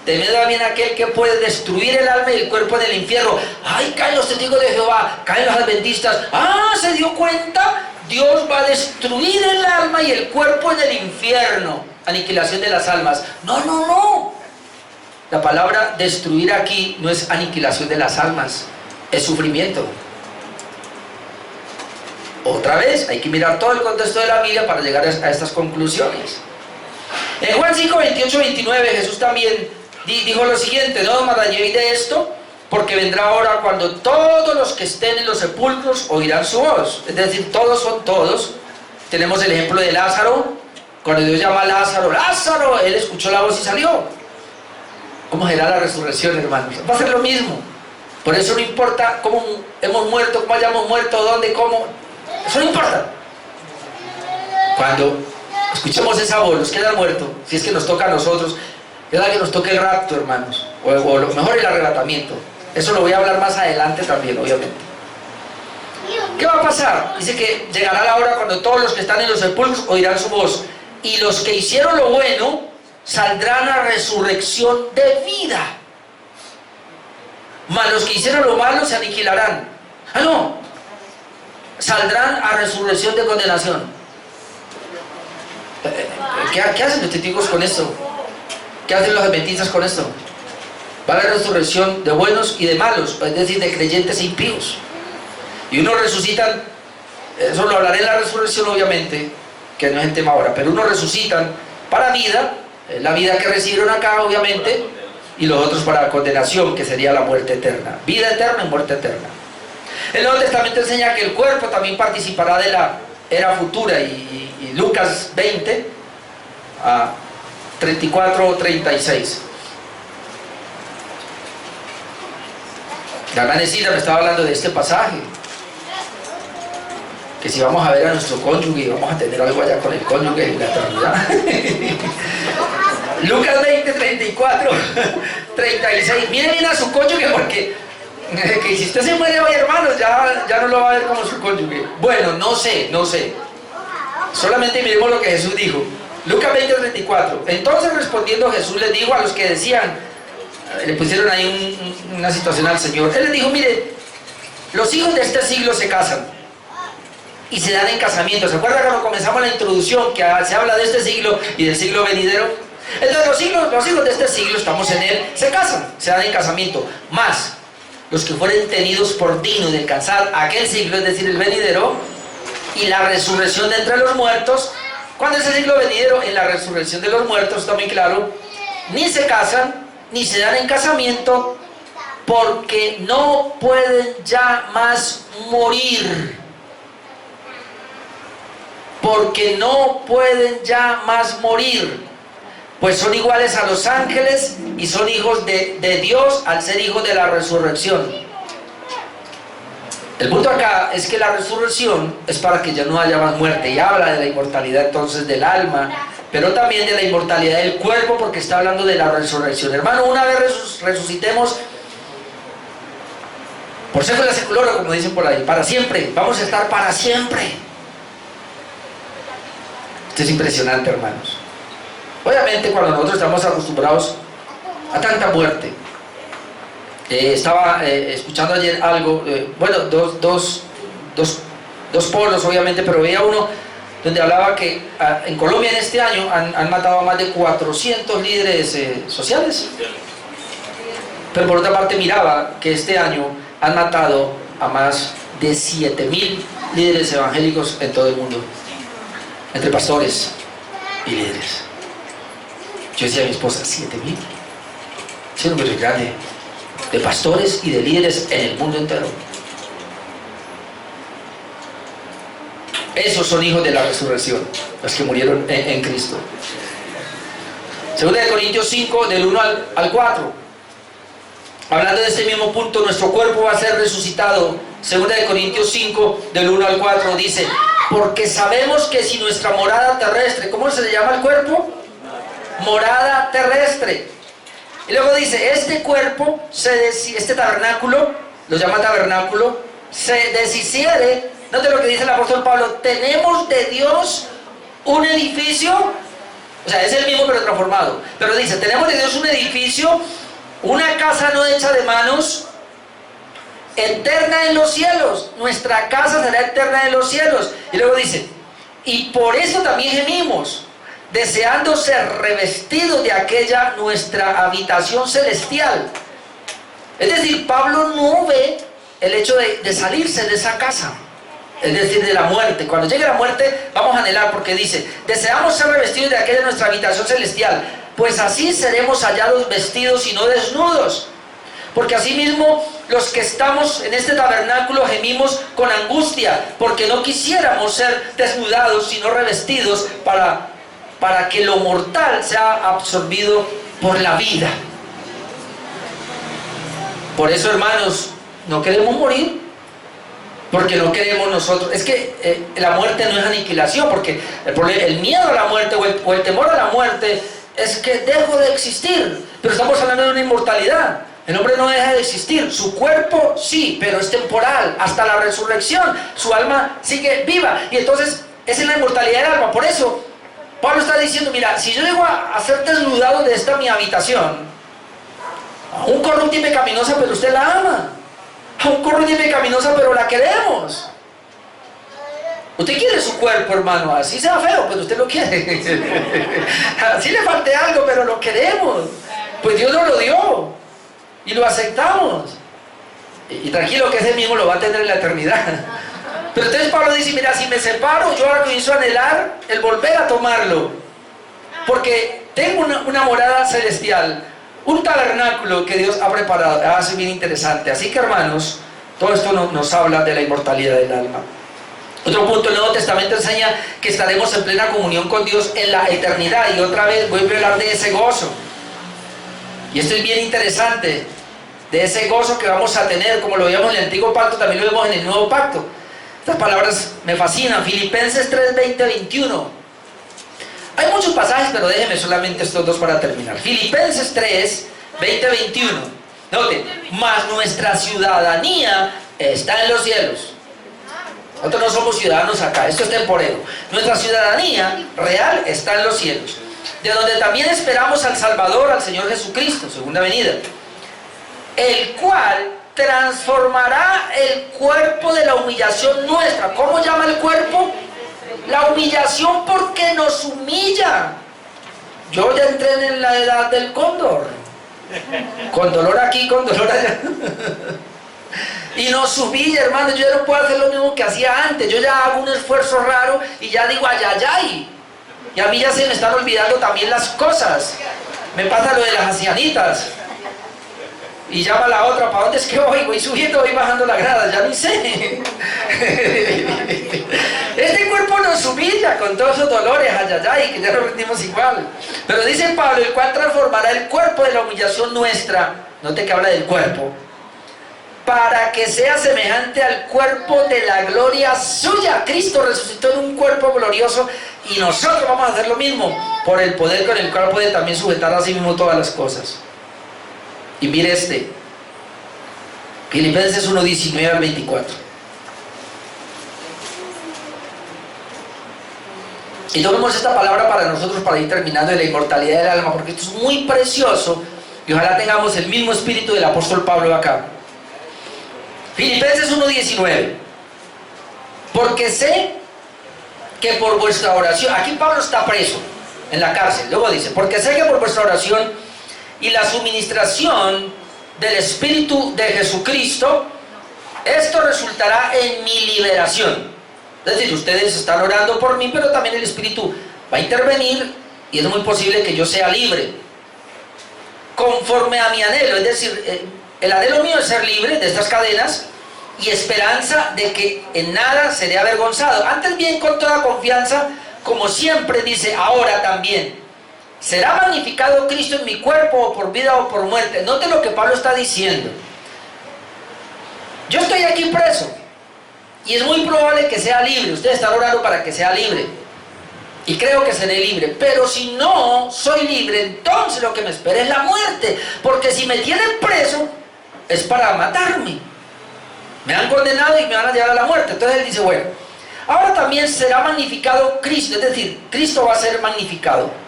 Temed también aquel que puede destruir el alma y el cuerpo en el infierno. ¡Ay, caen los testigos de Jehová! ¡Caen los adventistas! ¿Se dio cuenta? Dios va a destruir el alma y el cuerpo en el infierno. Aniquilación de las almas. No. La palabra destruir aquí no es aniquilación de las almas, es sufrimiento. Otra vez, hay que mirar todo el contexto de la Biblia para llegar a estas conclusiones. En Juan 5:28-29, Jesús también dijo lo siguiente: no os maravilléis de esto, porque vendrá hora cuando todos los que estén en los sepulcros oirán su voz. Es decir, todos son todos. Tenemos el ejemplo de Lázaro. Cuando Dios llama a Lázaro, ¡Lázaro!, él escuchó la voz y salió. ¿Cómo será la resurrección, hermanos? Va a ser lo mismo. Por eso no importa cómo hemos muerto, cómo hayamos muerto, dónde, cómo. Eso no importa. Cuando escuchemos esa voz, los que hayan muerto, si es que nos toca a nosotros, es la que nos toque el rapto, hermanos, o lo mejor el arrebatamiento. Eso lo voy a hablar más adelante también, obviamente. ¿Qué va a pasar? Dice que llegará la hora cuando todos los que están en los sepulcros oirán su voz, y los que hicieron lo bueno saldrán a resurrección de vida. Mas los que hicieron lo malo se aniquilarán. Ah, no. Saldrán a resurrección de condenación. ¿Qué hacen los testigos con esto? ¿Qué hacen los adventistas con esto? Va a haber resurrección de buenos y de malos, es decir, de creyentes e impíos. Y unos resucitan, eso lo hablaré en la resurrección obviamente, que no es el tema ahora, pero unos resucitan para vida, la vida que recibieron acá obviamente, y los otros para condenación, que sería la muerte eterna. Vida eterna y muerte eterna. El Nuevo Testamento enseña que el cuerpo también participará de la era futura, y Lucas 20, a 34 o 36. La hermana Cida me estaba hablando de este pasaje, que si vamos a ver a nuestro cónyuge, vamos a tener algo allá con el cónyuge en la eternidad. Lucas 20, 34, 36. Miren bien a su cónyuge, porque que si usted se muere hoy, hermanos, ya no lo va a ver como su cónyuge. Bueno, no sé. Solamente miremos lo que Jesús dijo. Lucas 20, 34. Entonces respondiendo Jesús les dijo a los que decían, le pusieron ahí una situación al Señor. Él les dijo, mire, los hijos de este siglo se casan y se dan en casamiento. ¿Se acuerdan cuando comenzamos la introducción que se habla de este siglo y del siglo venidero? Entonces los hijos de este siglo, estamos en él, se casan, se dan en casamiento. Más los que fueren tenidos por dignos de alcanzar aquel siglo, es decir, el venidero, y la resurrección de entre los muertos. ¿Cuándo es el siglo venidero? En la resurrección de los muertos, está muy claro. Ni se casan, ni se dan en casamiento, porque no pueden ya más morir. Porque no pueden ya más morir. Pues son iguales a los ángeles y son hijos de Dios al ser hijos de la resurrección. El punto acá es que la resurrección es para que ya no haya más muerte, y habla de la inmortalidad entonces del alma, pero también de la inmortalidad del cuerpo, porque está hablando de la resurrección. Hermano, una vez resucitemos, por século seculorum, como dicen por ahí, para siempre, vamos a estar para siempre. Esto es impresionante, hermanos. Obviamente cuando nosotros estamos acostumbrados a tanta muerte, estaba escuchando ayer algo, bueno, dos polos obviamente, pero veía uno donde hablaba que en Colombia en este año han matado a más de 400 líderes sociales, pero por otra parte miraba que este año han matado a más de 7.000 líderes evangélicos en todo el mundo, entre pastores y líderes. Yo decía a mi esposa, 7.000, ese número es grande, de pastores y de líderes en el mundo entero. Esos son hijos de la resurrección, los que murieron en Cristo. Segunda de Corintios 5, del 1 al 4. Hablando de este mismo punto, nuestro cuerpo va a ser resucitado. Segunda de Corintios 5, del 1 al 4, dice, porque sabemos que si nuestra morada terrestre, ¿cómo se le llama el cuerpo? Morada terrestre. Y luego dice, este cuerpo, este tabernáculo, lo llama tabernáculo, se deshiciere. Note lo que dice el apóstol Pablo, tenemos de Dios un edificio, o sea, es el mismo pero transformado, pero dice, tenemos de Dios un edificio, una casa no hecha de manos, eterna en los cielos. Nuestra casa será eterna en los cielos. Y luego dice, y por eso también gemimos, deseando ser revestidos de aquella nuestra habitación celestial. Es decir, Pablo no ve el hecho de salirse de esa casa, es decir, de la muerte. Cuando llegue la muerte vamos a anhelar, porque dice, deseamos ser revestidos de aquella nuestra habitación celestial, pues así seremos hallados vestidos y no desnudos. Porque asimismo los que estamos en este tabernáculo gemimos con angustia, porque no quisiéramos ser desnudados sino revestidos para que lo mortal sea absorbido por la vida. Por eso, hermanos, no queremos morir, porque no queremos nosotros. Es que la muerte no es aniquilación, porque el miedo a la muerte o el temor a la muerte es que dejo de existir, pero estamos hablando de una inmortalidad. El hombre no deja de existir, su cuerpo sí, pero es temporal, hasta la resurrección, su alma sigue viva, y entonces esa es la inmortalidad del alma. Por eso Pablo está diciendo, mira, si yo llego a ser desnudado de esta mi habitación, aún corrupta y pecaminosa, pero usted la ama. Aún corrupta y pecaminosa, pero la queremos. Usted quiere su cuerpo, hermano, así sea feo, pero usted lo quiere. Así le falte algo, pero lo queremos. Pues Dios nos lo dio y lo aceptamos. Y tranquilo que ese mismo lo va a tener en la eternidad. Pero entonces Pablo dice, mira, si me separo, yo ahora comienzo a anhelar el volver a tomarlo. Porque tengo una morada celestial, un tabernáculo que Dios ha preparado. Es bien interesante. Así que, hermanos, todo esto nos habla de la inmortalidad del alma. Otro punto, el Nuevo Testamento enseña que estaremos en plena comunión con Dios en la eternidad. Y otra vez vuelve a hablar de ese gozo. Y esto es bien interesante, de ese gozo que vamos a tener, como lo veíamos en el Antiguo Pacto, también lo vemos en el Nuevo Pacto. Estas palabras me fascinan. Filipenses 3, 20, 21. Hay muchos pasajes, pero déjenme solamente estos dos para terminar. Filipenses 3, 20, 21. Noten, mas nuestra ciudadanía está en los cielos. Nosotros no somos ciudadanos acá, esto es temporero. Nuestra ciudadanía real está en los cielos, de donde también esperamos al Salvador, al Señor Jesucristo, segunda venida, el cual transformará el cuerpo de la humillación nuestra. ¿Cómo llama el cuerpo? La humillación, porque nos humilla. Yo ya entré en la edad del cóndor, con dolor aquí, con dolor allá. Y nos humilla, hermano. Yo ya no puedo hacer lo mismo que hacía antes. Yo ya hago un esfuerzo raro y ya digo ay, ay, ay. Y a mí ya se me están olvidando también las cosas. Me pasa lo de las ancianitas. Y llama a la otra, ¿para dónde es que voy? Voy subiendo, voy bajando la grada, ya ni sé. Este cuerpo nos humilla con todos esos dolores, ay, ay, ay, que ya nos rendimos igual. Pero dice Pablo, el cual transformará el cuerpo de la humillación nuestra, note que habla del cuerpo, para que sea semejante al cuerpo de la gloria suya. Cristo resucitó en un cuerpo glorioso y nosotros vamos a hacer lo mismo, por el poder con el cual puede también sujetar a sí mismo todas las cosas. Y mire este, Filipenses 1, 19 al 24. Y tomemos esta palabra para nosotros, para ir terminando, de la inmortalidad del alma, porque esto es muy precioso y ojalá tengamos el mismo espíritu del apóstol Pablo acá. Filipenses 1, 19. Porque sé que por vuestra oración, aquí Pablo está preso en la cárcel, luego dice, porque sé que por vuestra oración y la suministración del Espíritu de Jesucristo, esto resultará en mi liberación. Es decir, ustedes están orando por mí, pero también el Espíritu va a intervenir y es muy posible que yo sea libre, conforme a mi anhelo. Es decir, el anhelo mío es ser libre de estas cadenas y esperanza de que en nada seré avergonzado. Antes bien, con toda confianza, como siempre dice, ahora también será magnificado Cristo en mi cuerpo, o por vida o por muerte. Note lo que Pablo está diciendo. Yo estoy aquí preso y es muy probable que sea libre. Ustedes están orando para que sea libre y creo que seré libre, pero si no soy libre, entonces lo que me espera es la muerte, porque si me tienen preso es para matarme. Me han condenado y me van a llevar a la muerte. Entonces él dice, bueno, ahora también será magnificado Cristo, es decir, Cristo va a ser magnificado,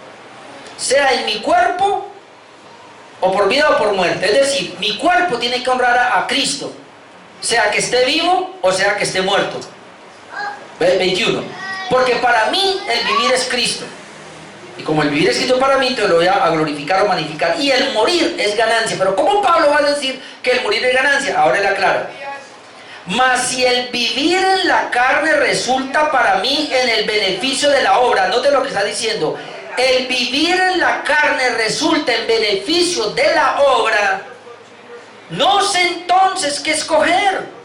sea en mi cuerpo o por vida o por muerte. Es decir, mi cuerpo tiene que honrar a Cristo, sea que esté vivo o sea que esté muerto. 21. Porque para mí el vivir es Cristo, y como el vivir es Cristo para mí, te lo voy a glorificar o magnificar, y el morir es ganancia. Pero ¿cómo Pablo va a decir que el morir es ganancia? Ahora él aclara: mas si el vivir en la carne resulta para mí en el beneficio de la obra. Note lo que está diciendo: el vivir en la carne resulta en beneficio de la obra, no sé entonces qué escoger.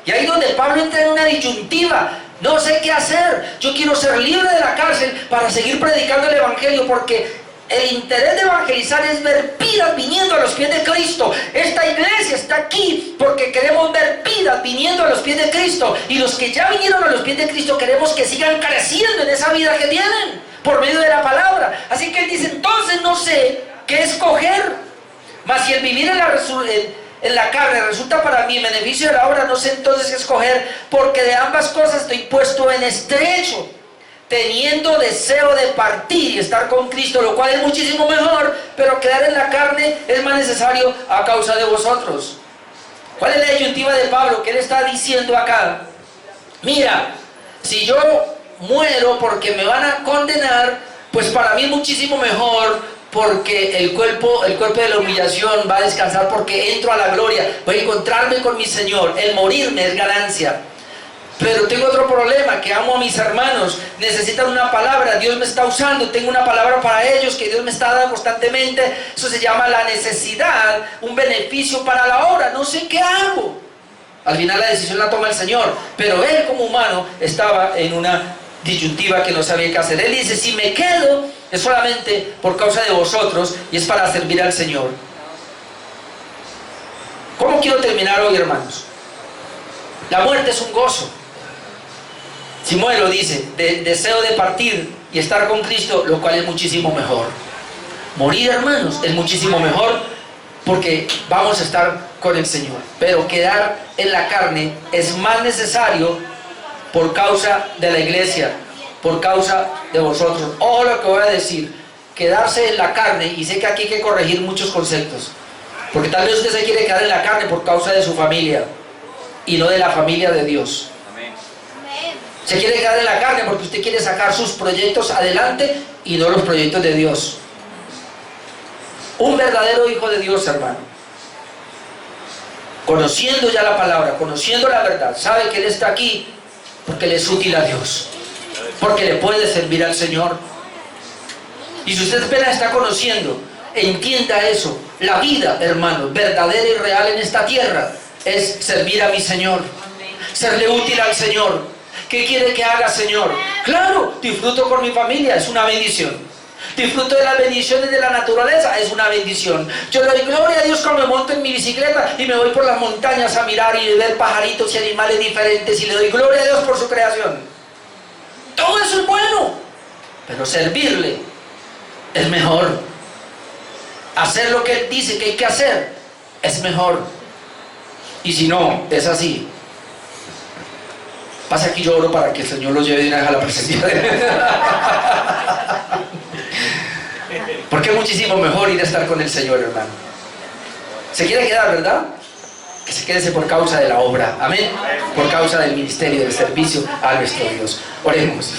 Y ahí donde Pablo entra en una disyuntiva: no sé qué hacer. Yo quiero ser libre de la cárcel para seguir predicando el evangelio, porque el interés de evangelizar es ver vidas viniendo a los pies de Cristo. Esta iglesia está aquí porque queremos ver vidas viniendo a los pies de Cristo, y los que ya vinieron a los pies de Cristo queremos que sigan creciendo en esa vida que tienen por medio de la palabra. Así que él dice: entonces no sé qué escoger, mas si el vivir en la carne resulta para mí en beneficio de la obra, no sé entonces qué escoger, porque de ambas cosas estoy puesto en estrecho, teniendo deseo de partir y estar con Cristo, lo cual es muchísimo mejor, pero quedar en la carne es más necesario a causa de vosotros. ¿Cuál es la disyuntiva de Pablo? ¿Qué le está diciendo acá? Mira, si yo muero porque me van a condenar, pues para mí es muchísimo mejor, porque el cuerpo de la humillación va a descansar, porque entro a la gloria, voy a encontrarme con mi Señor. El morirme es ganancia. Pero tengo otro problema, que amo a mis hermanos, necesitan una palabra, Dios me está usando, tengo una palabra para ellos que Dios me está dando constantemente. Eso se llama la necesidad, un beneficio para la obra. No sé qué hago. Al final la decisión la toma el Señor, pero él como humano estaba en una disyuntiva que no sabía qué hacer. Él dice, si me quedo es solamente por causa de vosotros y es para servir al Señor. ¿Cómo quiero terminar hoy, hermanos? La muerte es un gozo. Si muero, dice, deseo de partir y estar con Cristo, lo cual es muchísimo mejor. Morir, hermanos, es muchísimo mejor, porque vamos a estar con el Señor. Pero quedar en la carne es más necesario por causa de la iglesia, por causa de vosotros. Ojo lo que voy a decir, quedarse en la carne, y sé que aquí hay que corregir muchos conceptos, porque tal vez usted se quiere quedar en la carne por causa de su familia y no de la familia de Dios. Se quiere quedar en la carne porque usted quiere sacar sus proyectos adelante y no los proyectos de Dios. Un verdadero hijo de Dios, hermano, conociendo ya la palabra, conociendo la verdad, sabe que él está aquí porque le es útil a Dios, porque le puede servir al Señor. Y si usted apenas está conociendo, entienda eso. La vida, hermano, verdadera y real en esta tierra es servir a mi Señor, serle útil al Señor. ¿Qué quiere que haga, Señor? Claro, disfruto con mi familia, es una bendición. Disfruto de las bendiciones de la naturaleza, es una bendición. Yo le doy gloria a Dios cuando me monto en mi bicicleta y me voy por las montañas a mirar y ver pajaritos y animales diferentes, y le doy gloria a Dios por su creación. Todo eso es bueno, pero servirle es mejor. Hacer lo que Él dice que hay que hacer es mejor. Y si no, es así. Pasa aquí, yo oro para que el Señor los lleve de una vez a la presencia de Él. Porque es muchísimo mejor ir a estar con el Señor, hermano. ¿Se quiere quedar, verdad? Que se quede por causa de la obra. Amén. Por causa del ministerio, del servicio a nuestro Dios. Oremos.